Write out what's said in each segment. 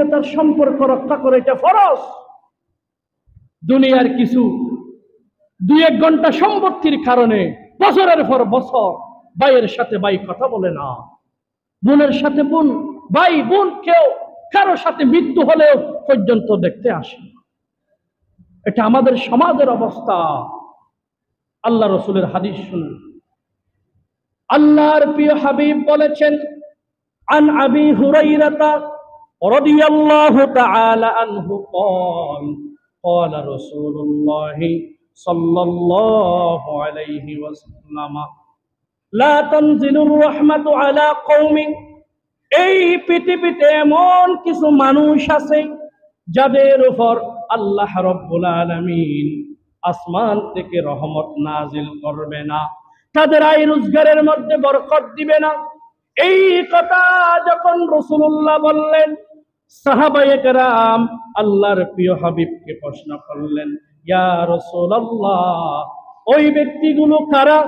আত্মীয়তার সম্পর্ক রক্ষা করে, এটা ফরজ। দুনিয়ার কিছু 2-1 ঘন্টা সম্পত্তির কারণে বছরের পর বছর ভাইয়ের সাথে ভাই কথা বলে না, বোনের সাথে বোন, ভাই বোন কেউ কারো সাথে মৃত্যু হলেও পর্যন্ত দেখতে আসে। এটা আমাদের সমাজের অবস্থা। আল্লাহ রসুলের হাদিস শুনুন। আল্লাহর প্রিয় হাবিব বলেছেন, আন আবি হুরাইরাতা রাদিয়াল্লাহু তাআলা আনহু قال قال رسول الله صلى الله عليه وسلم لا تنزل الرحمة على قوم। এই পৃথিবীতে এমন কিছু মানুষ আছে যাদের উপর আল্লাহ রাব্বুল আলামিন আসমান থেকে রহমত নাজিল করবে না, তাদের আয় রোজগারের মধ্যে বরকত দিবে না। এই কথা যখন রাসূলুল্লাহ বললেন, সাহাবায়ে কেরাম আল্লাহর প্রিয় হাবিবকে প্রশ্ন করলেন, ইয়া রাসূলুল্লাহ, ওই ব্যক্তিগুলো কারা?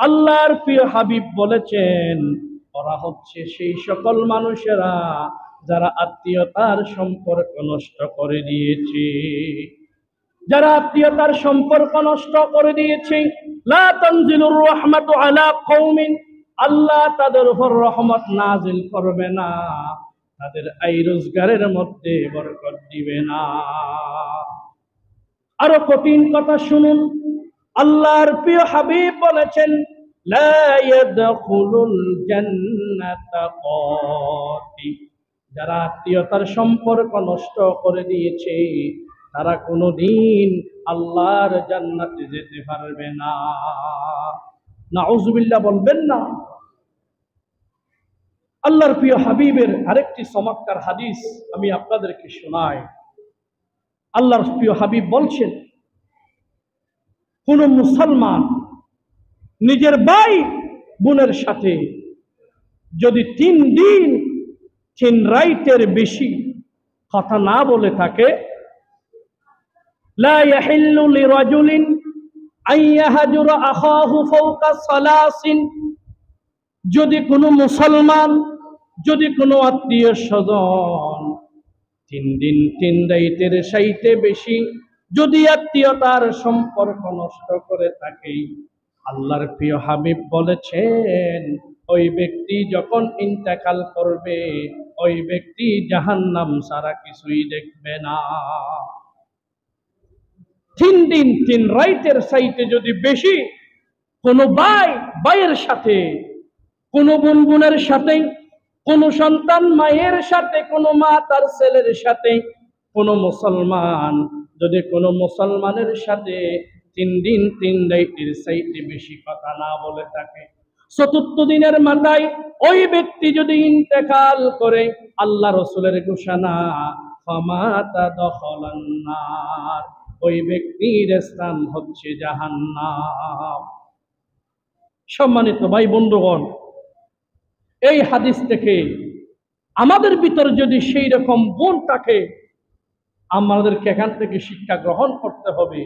আল্লাহর প্রিয় হাবিব বলেছেন, ওরা হচ্ছে সেই সকল মানুষেরা যারা আত্মীয়তার সম্পর্ক নষ্ট করে দিয়েছে, যারা আত্মীয়তার সম্পর্ক নষ্ট করে দিয়েছে। লা তানজিলুর রাহমাতু আলা কওমিন, আল্লাহ তাদের উপর রহমত নাজিল করবে না, তাদের আয় রোজগারের মধ্যে বরকত দিবে না। আরো কঠিন কথা শুনুন। আল্লাহর প্রিয় হাবিব বলেছেন, লা ইয়াদখুলুল জান্নাতা কাতি, যারা আত্মীয়তার সম্পর্ক নষ্ট করে দিয়েছে তারা কোনোদিন আল্লাহর জান্নাতে যেতে পারবে না। নাউজুবিল্লাহ বলবেন না। আল্লাহর প্রিয় হাবিবের আরেকটি চমৎকার হাদিস আমি আপনাদেরকে শোনাই। আল্লাহর প্রিয় হাবিব বলছেন, কোন মুসলমান নিজের ভাই বোনের সাথে যদি 3 দিন 3 রাতের বেশি কথা না বলে থাকে, লা ইয়াহিল্লু লিরাজুলিন আন ইয়াহজুরা আখাহু ফাওকা সালাসিন, যদি কোনো মুসলমান, যদি কোনো আত্মীয় স্বজন 3 দিন 3 রাতের চাইতে বেশি যদি আত্মীয়তার সম্পর্ক নষ্ট করে থাকে, আল্লাহর প্রিয় হাবিব বলেছেন, ওই ব্যক্তি যখন ইন্তেকাল করবে ওই ব্যক্তি জাহান্নাম ছাড়া কিছুই দেখবে না। 3 দিন 3 রাতের চাইতে যদি বেশি কোনো ভাই ভাইয়ের সাথে, কোনো বোন বোনের সাথে, কোনো সন্তান মায়ের সাথে, কোনো মা তার ছেলের সাথে, কোনো মুসলমান যদি কোনো মুসলমানের সাথে 3 দিন 3 রাতের চাইতে বেশি কথা না বলে থাকে, ৪থ দিনের মাথায় ওই ব্যক্তি যদি ইন্তেকাল করে, আল্লাহ রাসূলের ঘোষণা, ফামাতা দখালান নার, ওই ব্যক্তির স্থান হচ্ছে জাহান্নাম। সম্মানিত ভাই বন্ধুগণ, এই হাদিস থেকে আমাদের ভিতর যদি সেই রকম গুণ থাকে, আমাদেরকে এখান থেকে শিক্ষা গ্রহণ করতে হবে।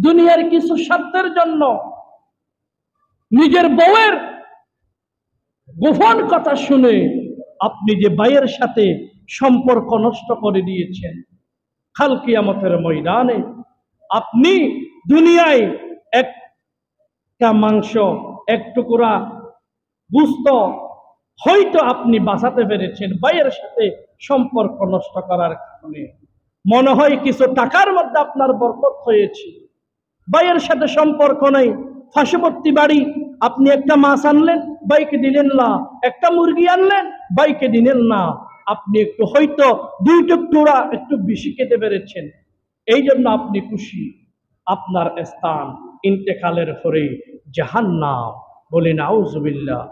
দুনিয়ার কিছু স্বার্থের জন্য নিজের বউয়ের গোপন কথা শুনে আপনি যে ভাইয়ের সাথে সম্পর্ক নষ্ট করে দিয়েছেন, কাল কিয়ামতের ময়দানে আপনি দুনিয়ায় একটা মাংস, এক টুকরা গোশত হয়তো আপনি বাঁচাতে পেরেছেন, ভাইয়ের সাথে সম্পর্ক নষ্ট করার কারণে মনে হয় কিছু টাকার মধ্যে আপনার বরকত হয়েছে, ভাইয়ের সাথে সম্পর্ক নেই। পার্শ্ববর্তী বাড়ি আপনি একটা মাছ আনলেন, ভাইকে দিলেন না, একটা মুরগি আনলেন, ভাইকে দিলেন না, আপনি একটু হয়তো 2 টুকরা একটু বেশি খেতে পেরেছেন, এই জন্য আপনি খুশি। আপনার স্থান ইন্তেকালের পরে জাহান্নাম। বলি নাউজুবিল্লাহ।